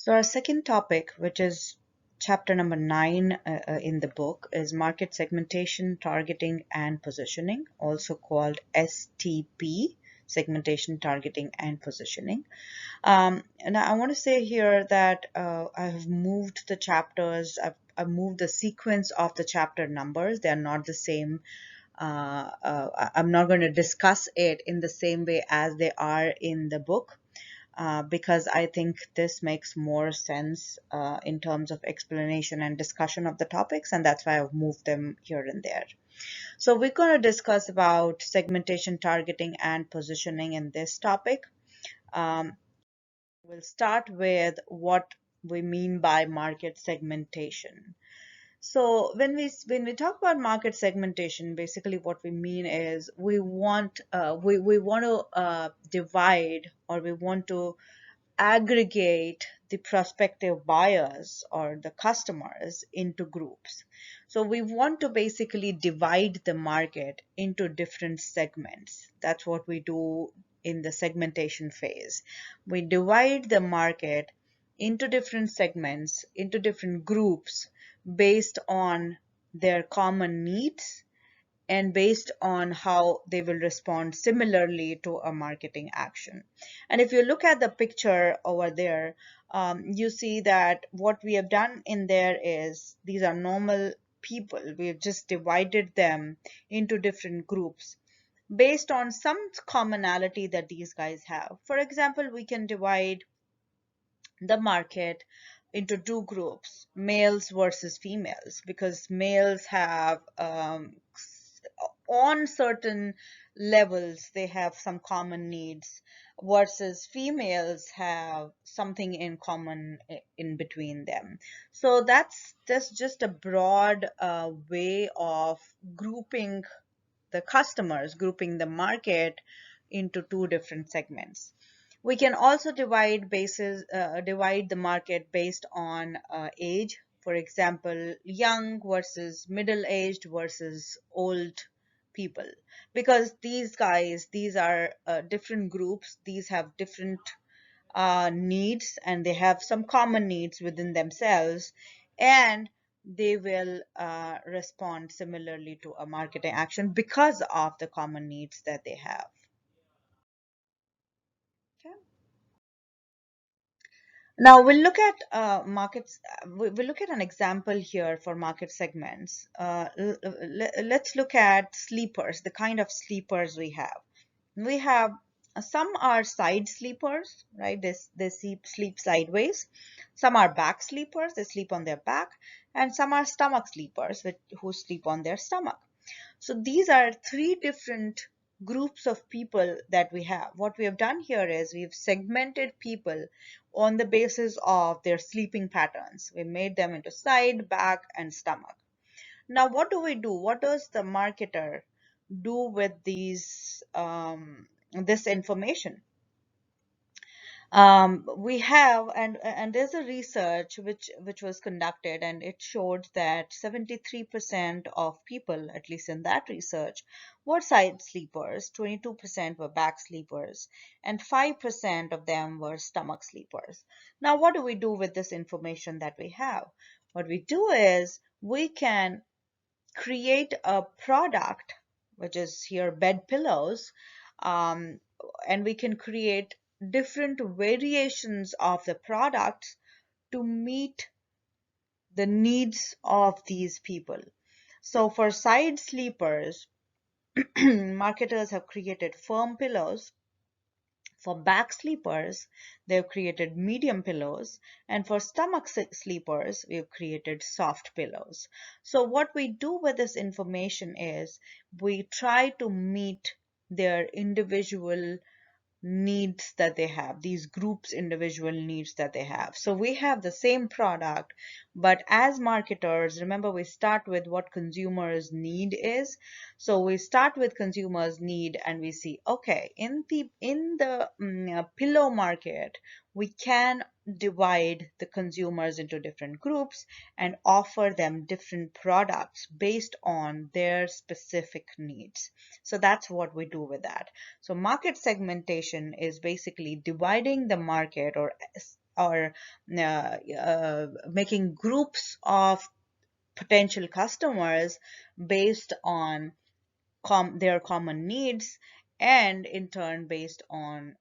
So our second topic, which is chapter number 9 in the book, is market segmentation, targeting, and positioning, also called STP, segmentation, targeting, and positioning. And I want to say here that I have moved the chapters, I've moved the sequence of the chapter numbers. They are not the same. I'm not going to discuss it in the same way as they are in the book because I think this makes more sense in terms of explanation and discussion of the topics, and that's why I've moved them here and there. So we're going to discuss about segmentation, targeting, and positioning in this topic. Um, we'll start with what we mean by market segmentation. So when we talk about market segmentation, basically what we mean is we want to divide, or we want to aggregate the prospective buyers or the customers into groups. So we want to basically divide the market into different segments. That's what we do in the segmentation phase. We divide the market into different segments, into different groups based on their common needs and based on how they will respond similarly to a marketing action. And if you look at the picture over there, you see that what we have done in there is these are normal people. We've just divided them into different groups based on some commonality that these guys have. For example, we can divide the market into two groups, males versus females, because males have on certain levels they have some common needs, versus females have something in common in between them. So that's just a broad way of grouping the customers, grouping the market into two different segments. We can also divide the market based on age. For example, young versus middle-aged versus old people, because these are different groups. These have different needs, and they have some common needs within themselves, and they will respond similarly to a marketing action because of the common needs that they have. Okay. Now we'll look at markets. We'll look at an example here for market segments. Let's look at sleepers, the kind of sleepers we have. We have some are side sleepers, right? They sleep sideways. Some are back sleepers, they sleep on their back, and some are stomach sleepers who sleep on their stomach. So these are three different groups of people that we have. What we have done here is we've segmented people on the basis of their sleeping patterns. We made them into side, back, and stomach. Now, what do we do? What does the marketer do with this information? We have, and there's a research which was conducted, and it showed that 73% of people, at least in that research, were side sleepers, 22% were back sleepers, and 5% of them were stomach sleepers. Now, what do we do with this information that we have? What we do is we can create a product, which is here bed pillows, um, and we can create different variations of the products to meet the needs of these people. So for side sleepers, marketers have created firm pillows. For back sleepers, they've created medium pillows, and for stomach sleepers, we've created soft pillows. So what we do with this information is we try to meet their individual needs that they have, these groups individual needs that they have. So we have the same product, but as marketers, remember, we start with what consumers need is. So we start with consumers need, and we see, okay, in the pillow market, we can divide the consumers into different groups and offer them different products based on their specific needs. So that's what we do with that. So market segmentation is basically dividing the market, or or making groups of potential customers based on their common needs, and in turn based on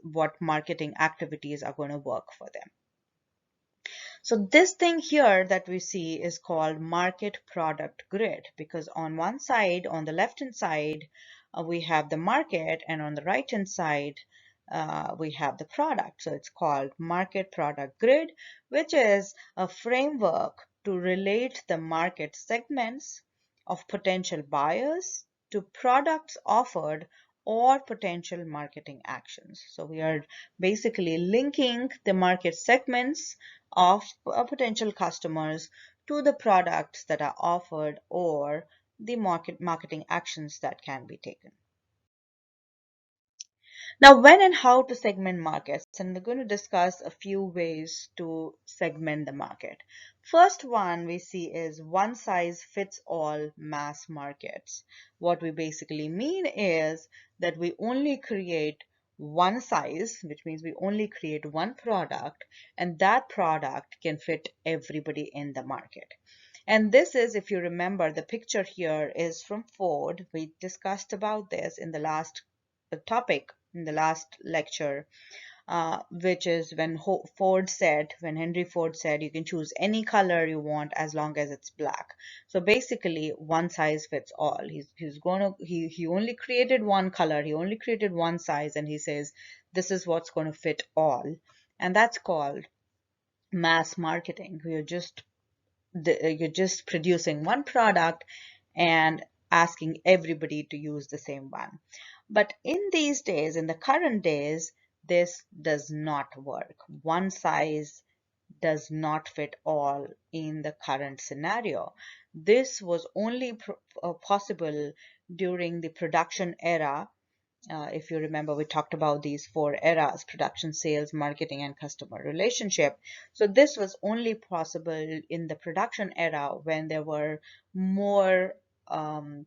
what marketing activities are going to work for them. So this thing here that we see is called market product grid, because on one side, on the left hand side, we have the market, and on the right hand side, we have the product. So it's called market product grid, which is a framework to relate the market segments of potential buyers to products offered or potential marketing actions. So we are basically linking the market segments of potential customers to the products that are offered or the marketing actions that can be taken. Now, when and how to segment markets, and we're going to discuss a few ways to segment the market. First one we see is one size fits all mass markets. What we basically mean is that we only create one size, which means we only create one product, and that product can fit everybody in the market. And this is, if you remember, the picture here is from Ford. We discussed about this in the last topic in the last lecture, which is when Henry Ford said, you can choose any color you want as long as it's black. So basically, one size fits all. He only created one color, he only created one size, and he says, this is what's going to fit all. And that's called mass marketing. You're just producing one product and asking everybody to use the same one. But in these days, in the current days, this does not work. One size does not fit all in the current scenario. This was only possible during the production era. If you remember, we talked about these four eras: production, sales, marketing, and customer relationship. So this was only possible in the production era when there were more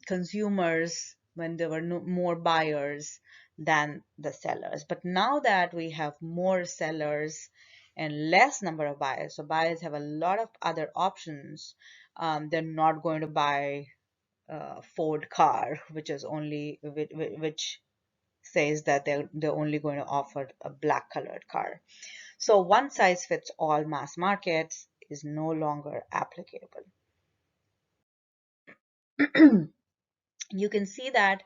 consumers, when there were more buyers than the sellers. But now that we have more sellers and less number of buyers, so buyers have a lot of other options. They're not going to buy Ford car, which says that they're only going to offer a black colored car. So one size fits all mass markets is no longer applicable. You can see that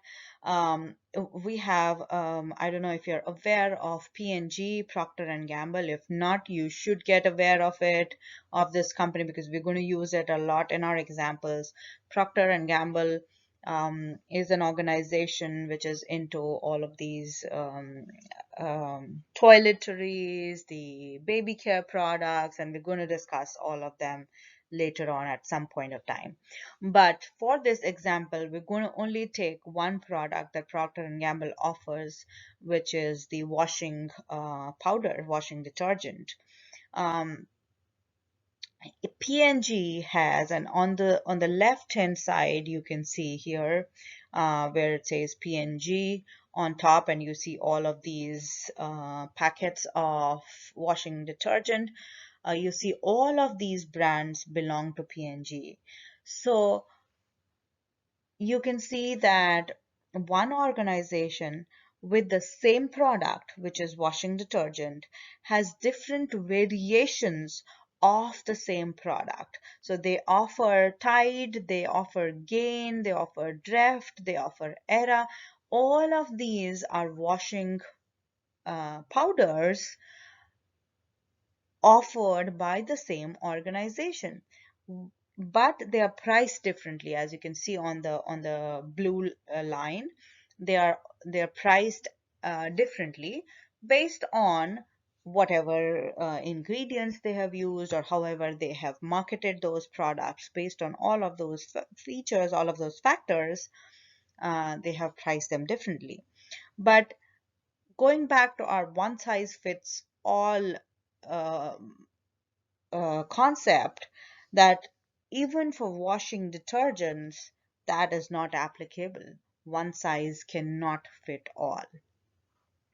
we have, I don't know if you're aware of P&G, Procter and Gamble. If not, you should get aware of it, of this company, because we're going to use it a lot in our examples. Procter and Gamble is an organization which is into all of these toiletries, the baby care products, and we're going to discuss all of them later on at some point of time. But for this example, we're going to only take one product that Procter & Gamble offers, which is the washing powder, washing detergent. P&G has, and on the left hand side you can see here where it says P&G on top, and you see all of these packets of washing detergent. You see all of these brands belong to P&G. So you can see that one organization with the same product, which is washing detergent, has different variations of the same product. So they offer Tide, they offer Gain, they offer Dreft, they offer Era. All of these are washing powders offered by the same organization, but they are priced differently. As you can see on the blue line, they are priced differently based on whatever ingredients they have used, or however they have marketed those products. Based on all of those features, all of those factors, they have priced them differently. But going back to our one size fits all uh, concept, that even for washing detergents, that is not applicable. One size cannot fit all.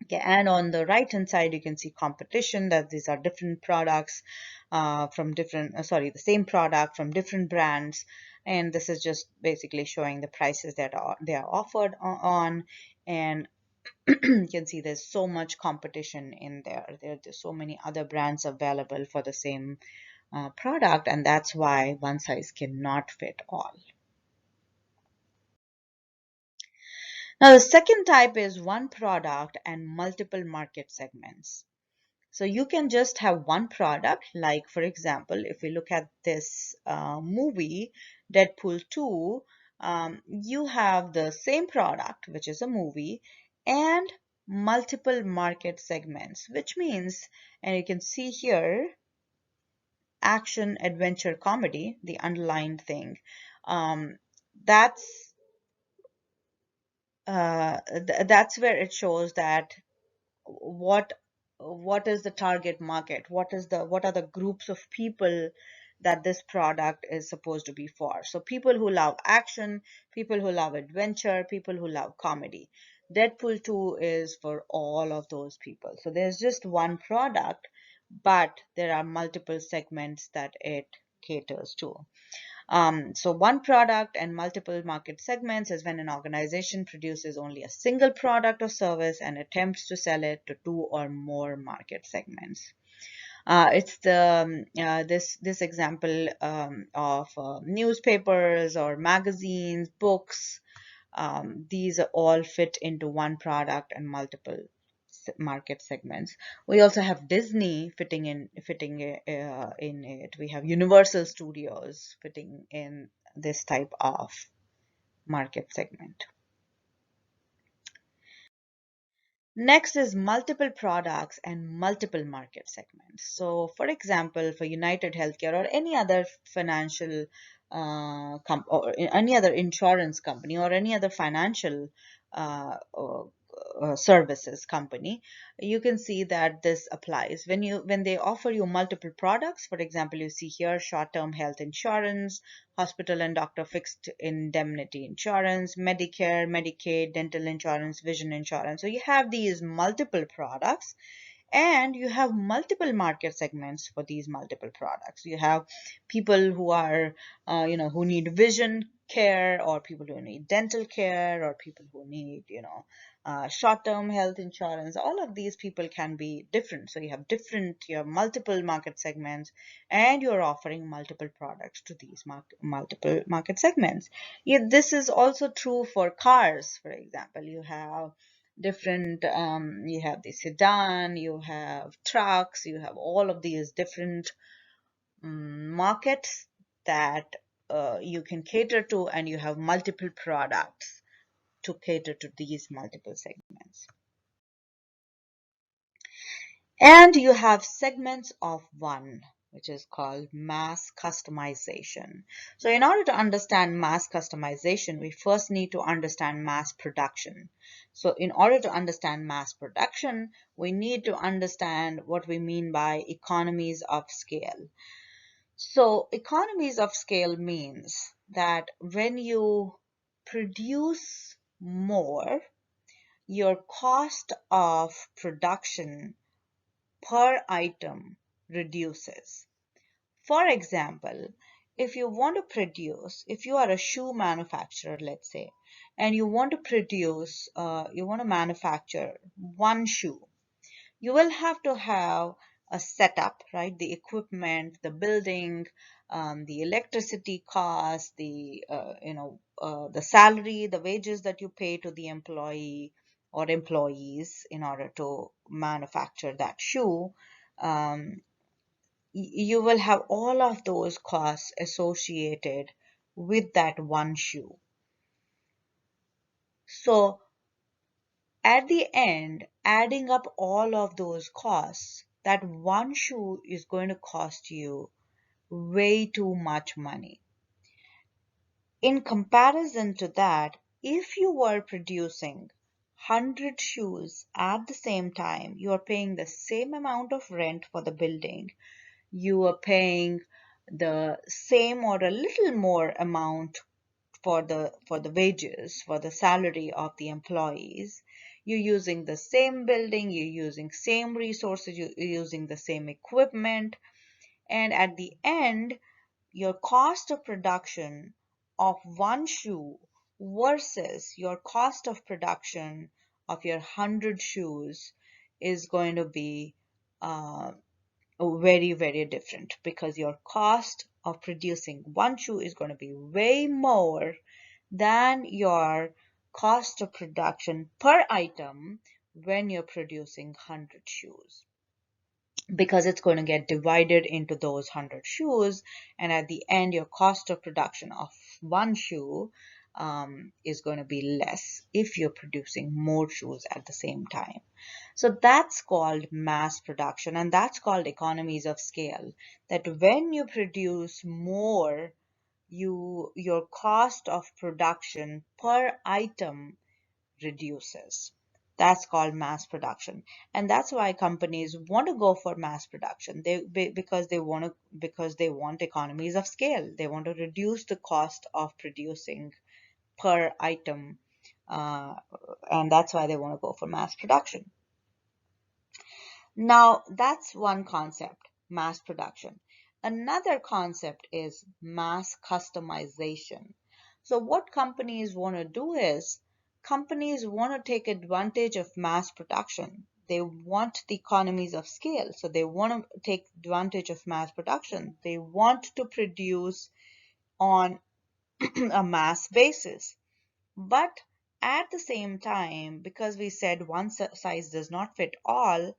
Okay, and on the right hand side, you can see competition, that these are different products from different, sorry, the same product from different brands. And this is just basically showing the prices that they are offered on. And you can see there's so much competition in there. There's so many other brands available for the same product, and that's why one size cannot fit all. Now, the second type is one product and multiple market segments. So you can just have one product, like for example, if we look at this movie, Deadpool 2, you have the same product, which is a movie, and multiple market segments, which means, and you can see here, action, adventure, comedy, the underlined thing. Um, that's that's where it shows that what what is the target market, what are the groups of people that this product is supposed to be for. So people who love action, people who love adventure, people who love comedy. Deadpool 2 is for all of those people. So there's just one product, but there are multiple segments that it caters to. So one product and multiple market segments is when an organization produces only a single product or service and attempts to sell it to two or more market segments. It's this example of newspapers or magazines, books. These are all fit into one product and multiple market segments. We also have Disney fitting in it. We have Universal Studios fitting in this type of market segment. Next is multiple products and multiple market segments. So, for example, for United Healthcare or any other financial or any other insurance company or any other financial services company, you can see that this applies when they offer you multiple products. For example, you see here short-term health insurance, hospital and doctor fixed indemnity insurance, Medicare, Medicaid, dental insurance, vision insurance. So you have these multiple products and you have multiple market segments for these multiple products. You have people who are who need vision care, or people who need dental care, or people who need short-term health insurance. All of these people can be different. So you have multiple market segments, and you're offering multiple products to these multiple market segments. This is also true for cars. For example, you have the sedan, you have trucks, you have all of these different markets that you can cater to, and you have multiple products to cater to these multiple segments. And you have segments of one, which is called mass customization. So in order to understand mass customization, we first need to understand mass production. So in order to understand mass production, we need to understand what we mean by economies of scale. So economies of scale means that when you produce more, your cost of production per item reduces. For example, if you are a shoe manufacturer, let's say, and you want to manufacture one shoe, you will have to have a setup, right? The equipment, the building, the electricity cost, the salary, the wages that you pay to the employee or employees in order to manufacture that shoe. Um, you will have all of those costs associated with that one shoe. So at the end, adding up all of those costs, that one shoe is going to cost you way too much money. In comparison to that, if you were producing 100 shoes at the same time, you are paying the same amount of rent for the building, you are paying the same or a little more amount for the wages, for the salary of the employees. You're using the same building, you're using same resources, you're using the same equipment, and at the end, your cost of production of one shoe versus your cost of production of your 100 shoes is going to be uh, very, very different, because your cost of producing one shoe is going to be way more than your cost of production per item when you're producing 100 shoes, because it's going to get divided into those 100 shoes, and at the end your cost of production of one shoe is going to be less if you're producing more shoes at the same time. So that's called mass production, and that's called economies of scale, that when you produce more, your cost of production per item reduces. That's called mass production, and that's why companies want to go for mass production. Because they want economies of scale. They want to reduce the cost of producing per item, uh, and that's why they want to go for mass production. Now, that's one concept, mass production. Another concept is mass customization. So what companies want to do is, companies want to take advantage of mass production. They want the economies of scale. So they want to take advantage of mass production. They want to produce on a mass basis. But at the same time, because we said one size does not fit all,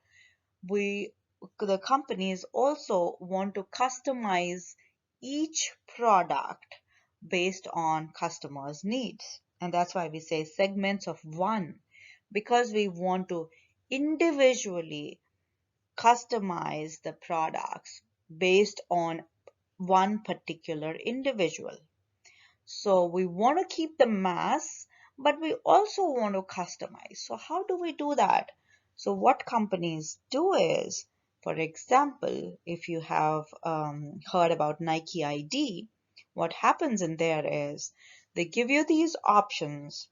we the companies also want to customize each product based on customers' needs. And that's why we say segments of one, because we want to individually customize the products based on one particular individual. So we want to keep the mass, but we also want to customize. So how do we do that? So what companies do is, for example, if you have heard about Nike ID, what happens in there is they give you these options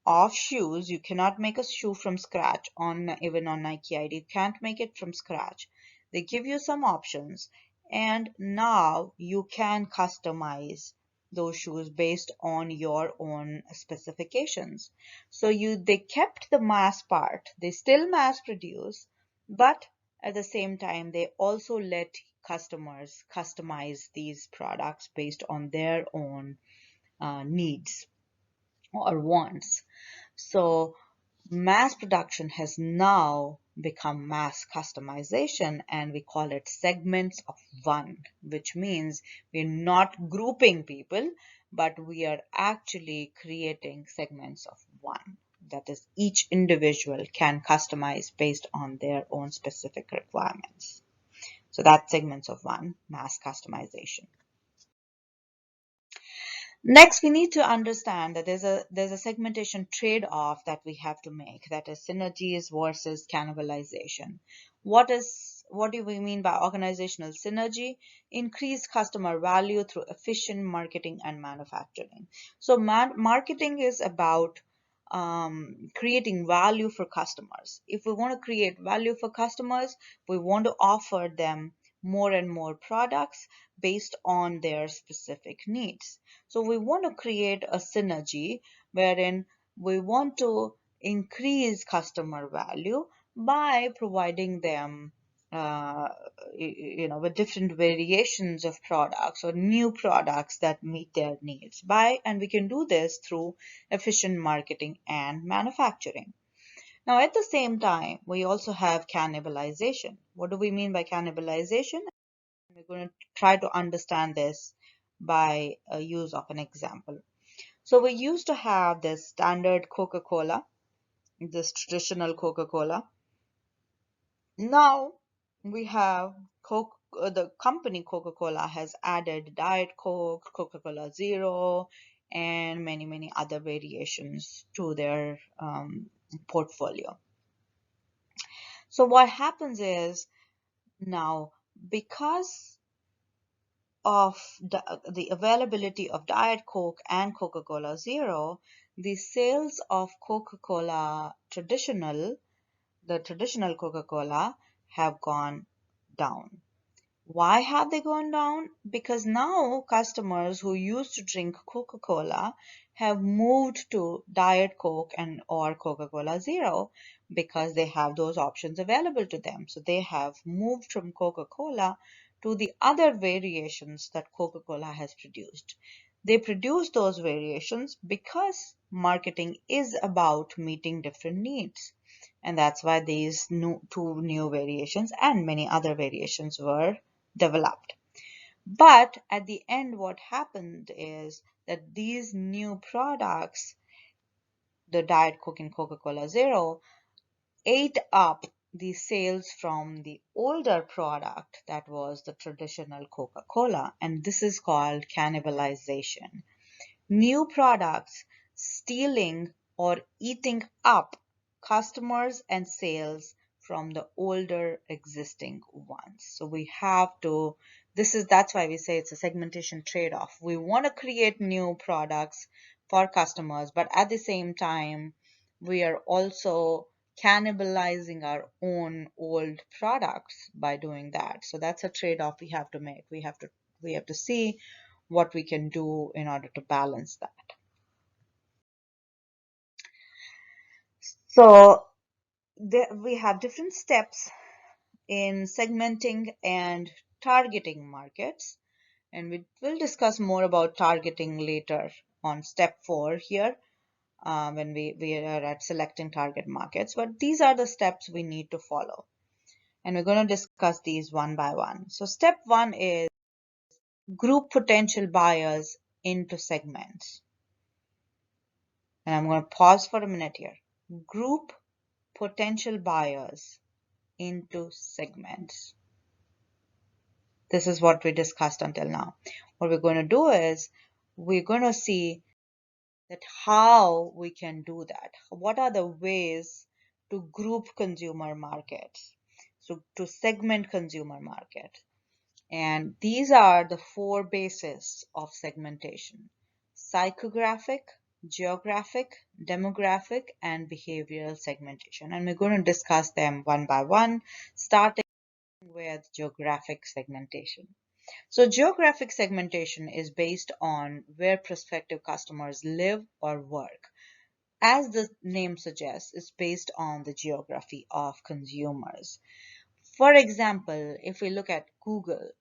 of shoes. You cannot make a shoe from scratch on, even on Nike ID. You can't make it from scratch. They give you some options, and now you can customize those shoes based on your own specifications. So they kept the mass part. They still mass produce, but at the same time they also let customers customize these products based on their own needs or wants. So mass production has now become mass customization, and we call it segments of one, which means we're not grouping people, but we are actually creating segments of one. That is, each individual can customize based on their own specific requirements. So that's segments of one, mass customization. Next, we need to understand that there's a segmentation trade-off that we have to make, that is synergies versus cannibalization. What do we mean by organizational synergy? Increased customer value through efficient marketing and manufacturing. So marketing is about creating value for customers. If we want to create value for customers, we want to offer them more and more products based on their specific needs. So we want to create a synergy wherein we want to increase customer value by providing them with different variations of products or new products that meet their needs, and we can do this through efficient marketing and manufacturing. Now, at the same time, we also have cannibalization. What do we mean by cannibalization? We're going to try to understand this by a use of an example. So we used to have this standard Coca-Cola, this traditional Coca-Cola. Now we have the company Coca-Cola has added Diet Coke, Coca-Cola Zero, and many, many other variations to their portfolio. So what happens is, now, because of the availability of Diet Coke and Coca-Cola Zero, the sales of Coca-Cola the traditional Coca-Cola have gone down. Why have they gone down? Because now customers who used to drink Coca-Cola have moved to Diet Coke and or Coca-Cola Zero because they have those options available to them. So they have moved from Coca-Cola to the other variations that Coca-Cola has produced. They produce those variations because marketing is about meeting different needs. And that's why these two new variations and many other variations were developed. But at the end, what happened is that these new products, the Diet Coke and Coca-Cola Zero, ate up the sales from the older product that was the traditional Coca-Cola. And this is called cannibalization. New products stealing or eating up customers and sales from the older existing ones. So we have to, that's why we say it's a segmentation trade-off. We want to create new products for customers, but at the same time, we are also cannibalizing our own old products by doing that. So that's a trade-off we have to make. We have to see what we can do in order to balance that. So we have different steps in segmenting and targeting markets, and we will discuss more about targeting later on step 4 here when we are at selecting target markets. But these are the steps we need to follow, and we're going to discuss these one by one. So step 1 is group potential buyers into segments. And I'm going to pause for a minute here. Group potential buyers into segments. This is what we discussed until now. What we're going to do is we're going to see that how we can do that. What are the ways to group consumer markets? So to segment consumer market. And these are the 4 bases of segmentation: psychographic, geographic, demographic, and behavioral segmentation. And we're going to discuss them one by one, starting with geographic segmentation. So geographic segmentation is based on where prospective customers live or work. As the name suggests, it's based on the geography of consumers. For example, if we look at Google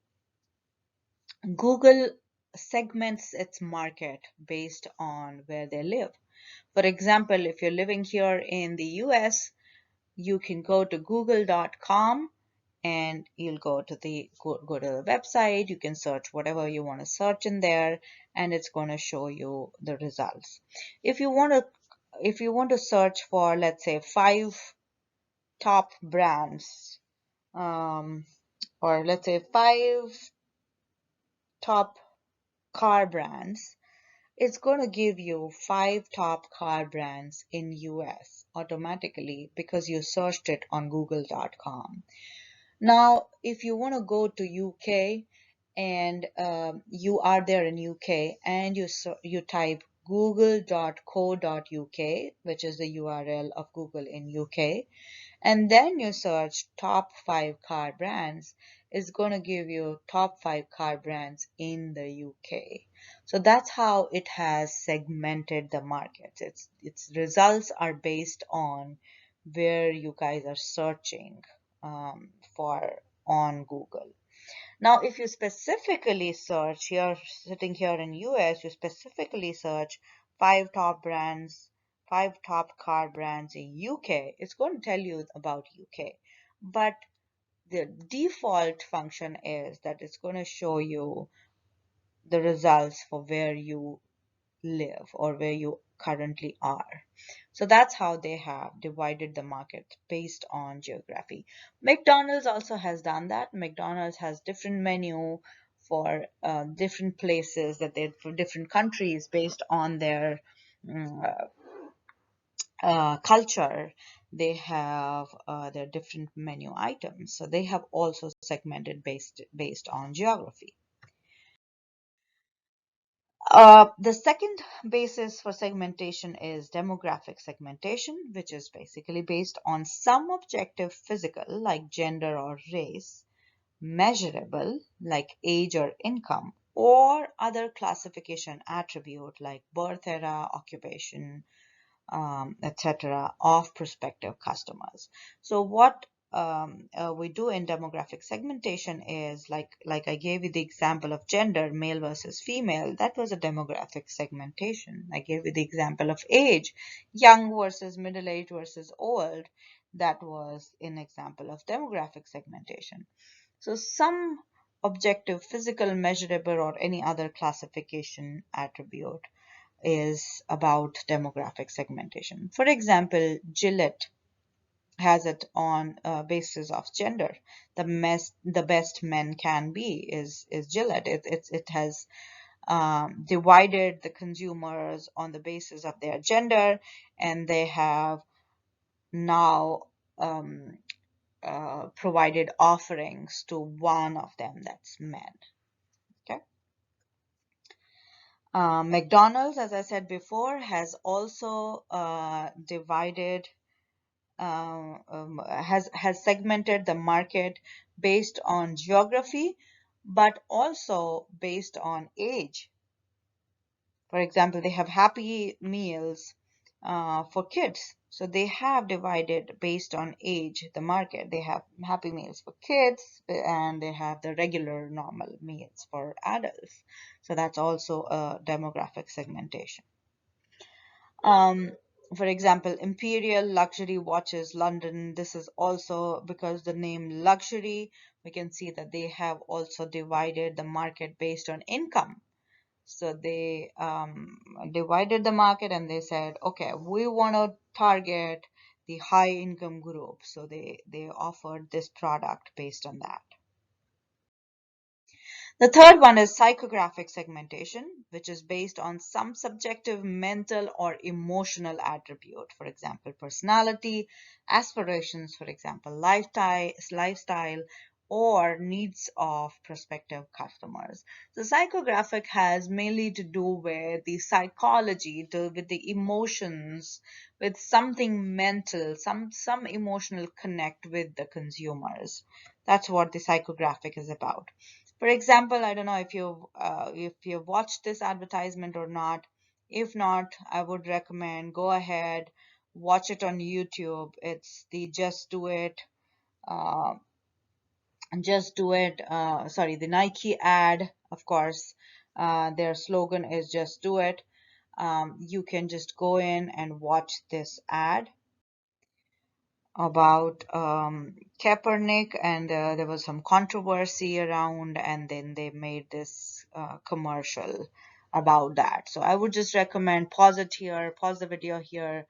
segments its market based on where they live. For example, if you're living here in the US, you can go to google.com and you'll go to the website. You can search whatever you want to search in there, and it's going to show you the results. If you want to search for, let's say, 5 top brands, or let's say 5 top car brands, it's going to give you 5 top car brands in US automatically because you searched it on google.com. Now, if you want to go to UK and you are there in UK and you type google.co.uk, which is the URL of Google in UK, and then you search top 5 car brands, it's going to give you top 5 car brands in the UK. So that's how it has segmented the market. Its results are based on where you guys are searching for on Google. Now, if you specifically search here, sitting here in US, you specifically search 5 top brands, 5 top car brands in UK, it's going to tell you about UK. But the default function is that it's going to show you the results for where you live or where you currently are. So that's how they have divided the market based on geography. McDonald's also has done that. McDonald's has different menu for different places that they for different countries based on their mm, culture. They have their different menu items. So they have also segmented based on geography. The second basis for segmentation is demographic segmentation, which is basically based on some objective physical, like gender or race, measurable, like age or income, or other classification attribute like birth era, occupation, etc., of prospective customers. So what we do in demographic segmentation is like I gave you the example of gender, male versus female. That was a demographic segmentation. I gave you the example of age, young versus middle age versus old. That was an example of demographic segmentation. So some objective, physical, measurable, or any other classification attribute is about demographic segmentation. For example, Gillette has it on a basis of gender. The best men can be is Gillette. It has divided the consumers on the basis of their gender, and they have now um, provided offerings to one of them, that's men. Okay. McDonald's, as I said before, has also divided has segmented the market based on geography, but also based on age. For example, they have Happy Meals for kids. So they have divided based on age the market. They have Happy Meals for kids and they have the regular normal meals for adults. So that's also a demographic segmentation. Um, for example, Imperial Luxury Watches London. This is also because the name luxury, we can see that they have also divided the market based on income. So they divided the market and they said, okay, we want to target the high income group. So they offered this product based on that. The third one is psychographic segmentation, which is based on some subjective mental or emotional attribute. For example, personality, aspirations, for example, lifestyle, or needs of prospective customers. The psychographic has mainly to do with the psychology, with the emotions, with something mental, some emotional connect with the consumers. That's what the psychographic is about. For example, I don't know if you've watched this advertisement or not. If not, I would recommend go ahead, watch it on YouTube. It's the uh, sorry, the Nike ad, of course. Their slogan is just do it. You can just go in and watch this ad about Kaepernick, and there was some controversy around, and then they made this commercial about that. So I would just recommend pause it here, pause the video here,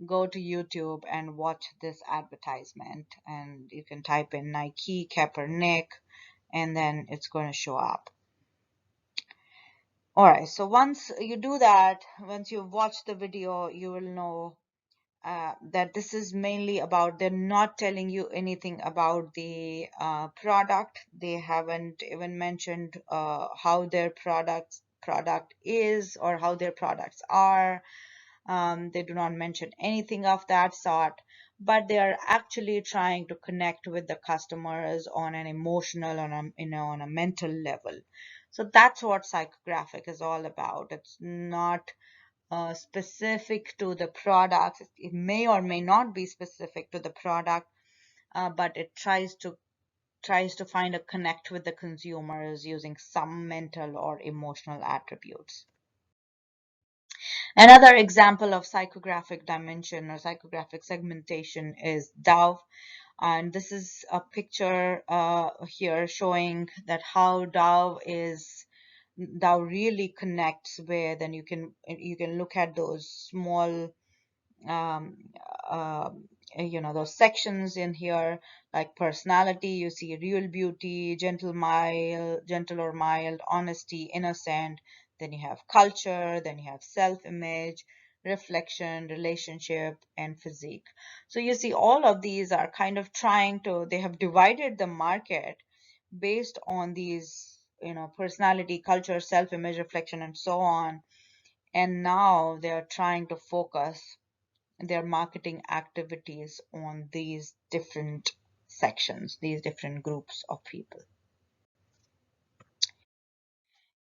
go to YouTube and watch this advertisement, and you can type in Nike Kaepernick, and then it's going to show up. All right, so once you do that, once you've watched the video, you will know that this is mainly about they're not telling you anything about the product. They haven't even mentioned how their product is or how their products are. They do not mention anything of that sort, but they are actually trying to connect with the customers on an emotional, on a mental level. So that's what psychographic is all about. It's not specific to the product. It may or may not be specific to the product, but it tries to find a connect with the consumers using some mental or emotional attributes. Another example of psychographic dimension or psychographic segmentation is Dove. And this is a picture here showing that how Dove really connects with, and you can look at those small um, uh, those sections in here, like personality. You see real beauty, gentle or mild, honesty, innocent. Then you have culture, then you have self-image, reflection, relationship, and physique. So you see all of these are kind of they have divided the market based on these personality, culture, self-image, reflection, and so on. And now they are trying to focus their marketing activities on these different sections, these different groups of people.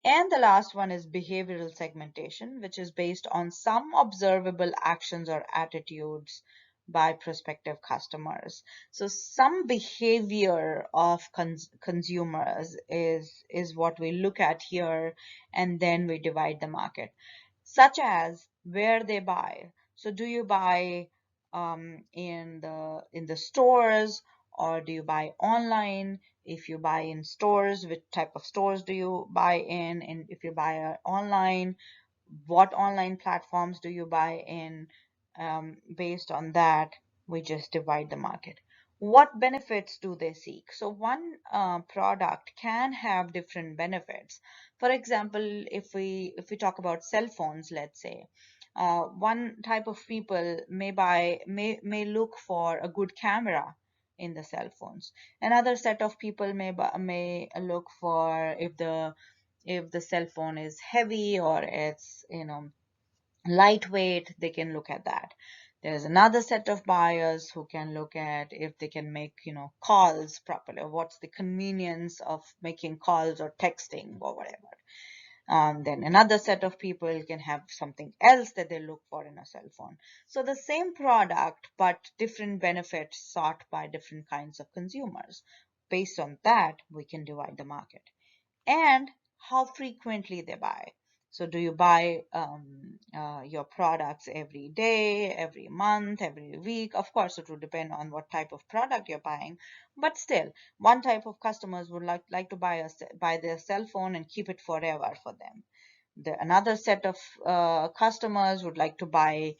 And the last one is behavioral segmentation, which is based on some observable actions or attitudes by prospective customers. So some behavior of consumers is what we look at here, and then we divide the market, such as where they buy. So do you buy in the stores, or do you buy online? If you buy in stores, which type of stores do you buy in? And if you buy online, what online platforms do you buy in? Based on that, we just divide the market. What benefits do they seek? So one product can have different benefits. For example, if we talk about cell phones, let's say, one type of people may look for a good camera in the cell phones. Another set of people may look for if the cell phone is heavy or it's lightweight, they can look at that. There's another set of buyers who can look at if they can make calls properly, or what's the convenience of making calls or texting or whatever. Then another set of people can have something else that they look for in a cell phone. So the same product, but different benefits sought by different kinds of consumers. Based on that, we can divide the market. And how frequently they buy. So do you buy your products every day, every month, every week? Of course, it will depend on what type of product you're buying. But still, one type of customers would like to buy their cell phone and keep it forever for them. Another set of customers would like to buy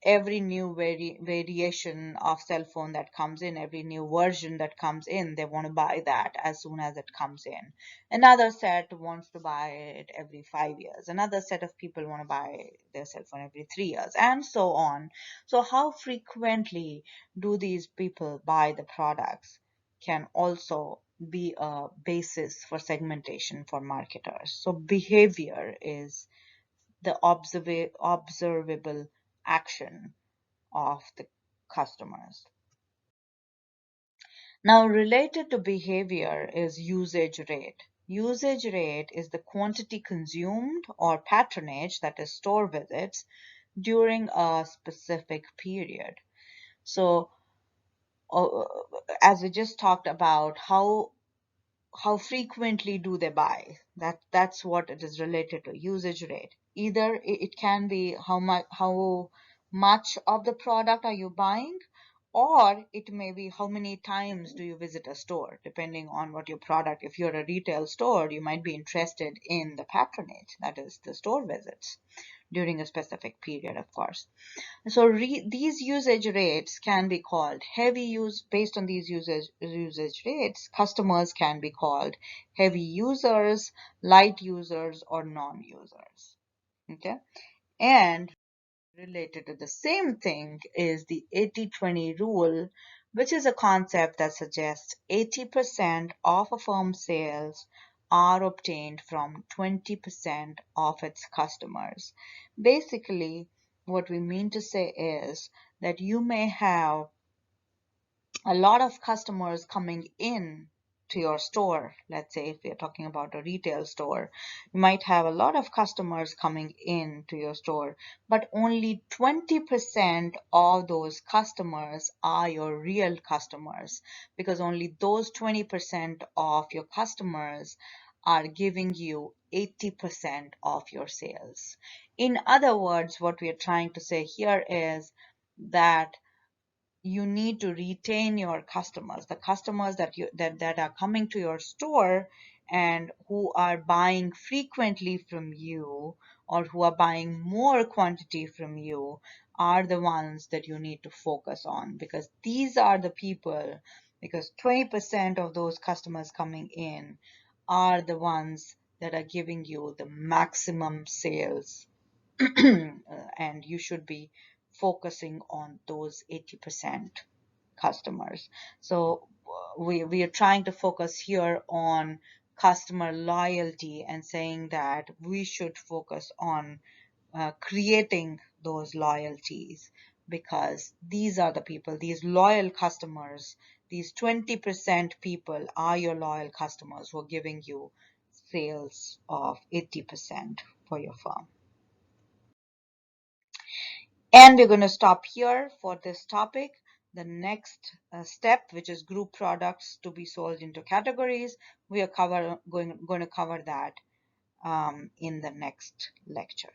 every new variation of cell phone that comes in, every new version that comes in, they want to buy that as soon as it comes in. Another set wants to buy it every 5 years. Another set of people want to buy their cell phone every 3 years, and so on. So how frequently do these people buy the products can also be a basis for segmentation for marketers. So behavior is the observable action of the customers. Now, related to behavior is usage rate. Usage rate is the quantity consumed or patronage, that is store visits, during a specific period. So, uh, as we just talked about, how frequently do they buy? That's what it is related to, usage rate. Either it can be how much of the product are you buying, or it may be how many times do you visit a store, depending on what your product. If you're a retail store, you might be interested in the patronage, that is the store visits during a specific period, of course. So these usage rates can be called heavy use. Based on these usage rates, customers can be called heavy users, light users, or non-users. Okay, and related to the same thing is the 80-20 rule, which is a concept that suggests 80% of a firm's sales are obtained from 20% of its customers. Basically, what we mean to say is that you may have a lot of customers coming in to your store. Let's say if we're talking about a retail store, you might have a lot of customers coming in to your store, but only 20% of those customers are your real customers, because only those 20% of your customers are giving you 80% of your sales. In other words, what we are trying to say here is that you need to retain your customers, the customers that are coming to your store and who are buying frequently from you, or who are buying more quantity from you, are the ones that you need to focus on, because these are the people, because 20% of those customers coming in are the ones that are giving you the maximum sales. And you should be focusing on those 80% customers. So we are trying to focus here on customer loyalty and saying that we should focus on creating those loyalties, because these are the people, these loyal customers, these 20% people are your loyal customers who are giving you sales of 80% for your firm. And we're going to stop here for this topic. The next step, which is group products to be sold into categories, we are going to cover that in the next lecture.